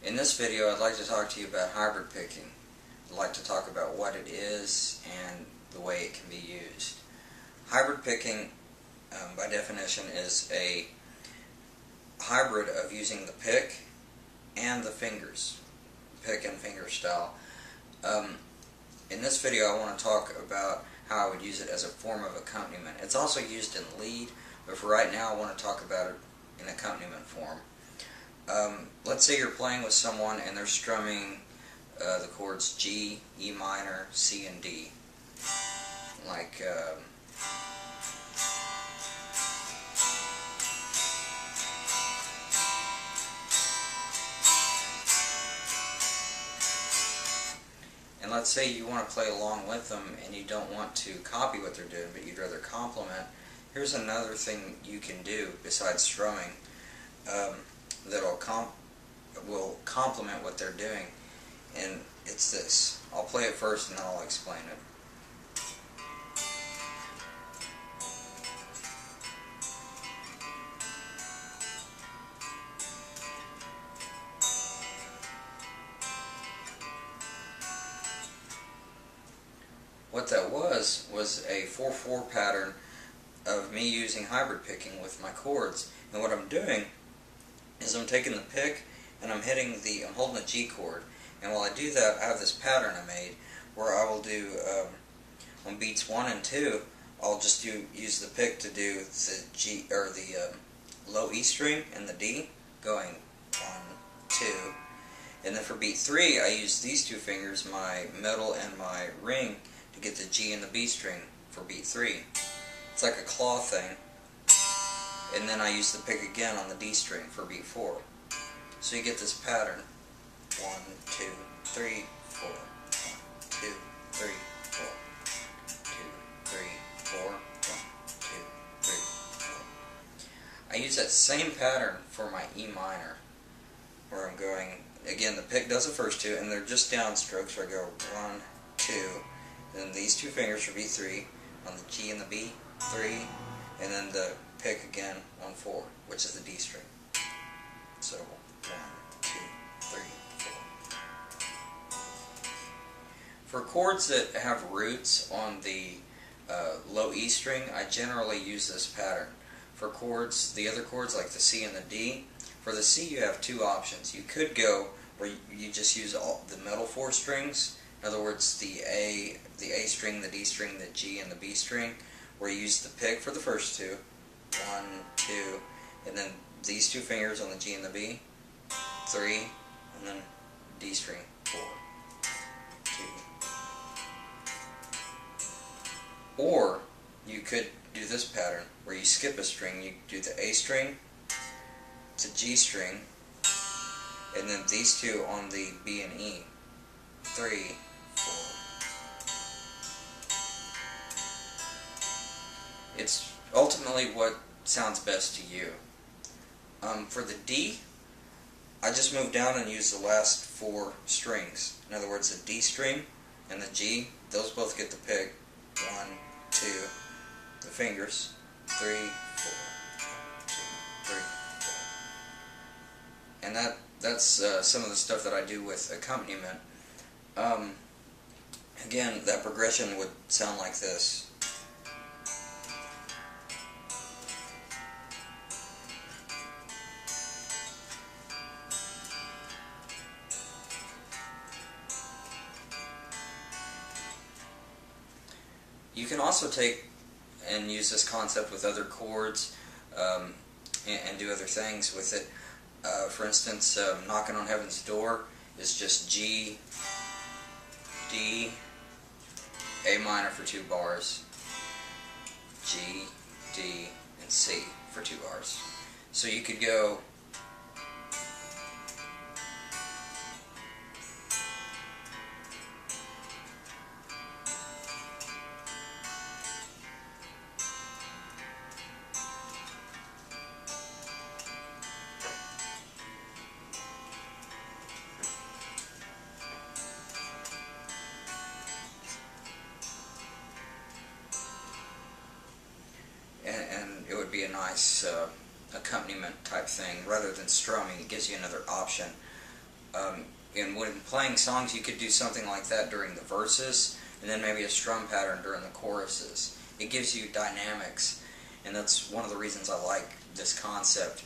In this video, I'd like to talk to you about hybrid picking. I'd like to talk about what it is and the way it can be used. Hybrid picking, by definition, is a hybrid of using the pick and the fingers, pick and finger style. In this video, I want to talk about how I would use it as a form of accompaniment. It's also used in lead, but for right now, I want to talk about it in accompaniment form. Let's say you're playing with someone and they're strumming the chords G, E minor, C, and D. Like, and let's say you want to play along with them and you don't want to copy what they're doing, but you'd rather complement. Here's another thing you can do besides strumming that will complement what they're doing, and it's this. I'll play it first and then I'll explain it. What that was a 4/4 pattern of me using hybrid picking with my chords. And what I'm doing is I'm taking the pick and I'm holding the G chord. And while I do that, I have this pattern I made where I will do, on beats 1 and 2, I'll just use the pick to do the G, or the low E string and the D, going 1, 2. And then for beat 3, I use these two fingers, my middle and my ring, to get the G and the B string for beat 3. It's like a claw thing. And then I use the pick again on the D string for beat 4. So you get this pattern. 1, 2, 3, 4. 1, 2, 3, 4. 2, 3, 4. 1, 2, 3, 4. I use that same pattern for my E minor, where I'm going, again, the pick does the first two, and they're just down strokes, where I go 1, 2, then these two fingers for beat 3, on the G and the B, 3, and then the pick again on 4, which is the D string. So 1, 2, 3, 4. For chords that have roots on the low E string, I generally use this pattern. For chords, the other chords like the C and the D, for the C you have two options. You could go where you just use all the middle 4 strings. In other words, the A string, the D string, the G, and the B string, where you use the pick for the first two, 1, 2, and then these two fingers on the G and the B, 3, and then D string, 4, 2. Or you could do this pattern where you skip a string. You do the A string to G string, and then these two on the B and E, 3, 4. It's ultimately what sounds best to you. For the D, I just move down and use the last 4 strings. In other words, the D string and the G, those both get the pick. 1, 2, the fingers, 3, 4, 1, 2, 3, 4. And that's some of the stuff that I do with accompaniment. Again, that progression would sound like this. You can also take and use this concept with other chords and do other things with it. For instance, Knocking on Heaven's Door is just G, D, A minor for 2 bars, G, D, and C for 2 bars. So you could go and it would be a nice accompaniment type thing. Rather than strumming, it gives you another option. And when playing songs, you could do something like that during the verses, and then maybe a strum pattern during the choruses. It gives you dynamics, and that's one of the reasons I like this concept.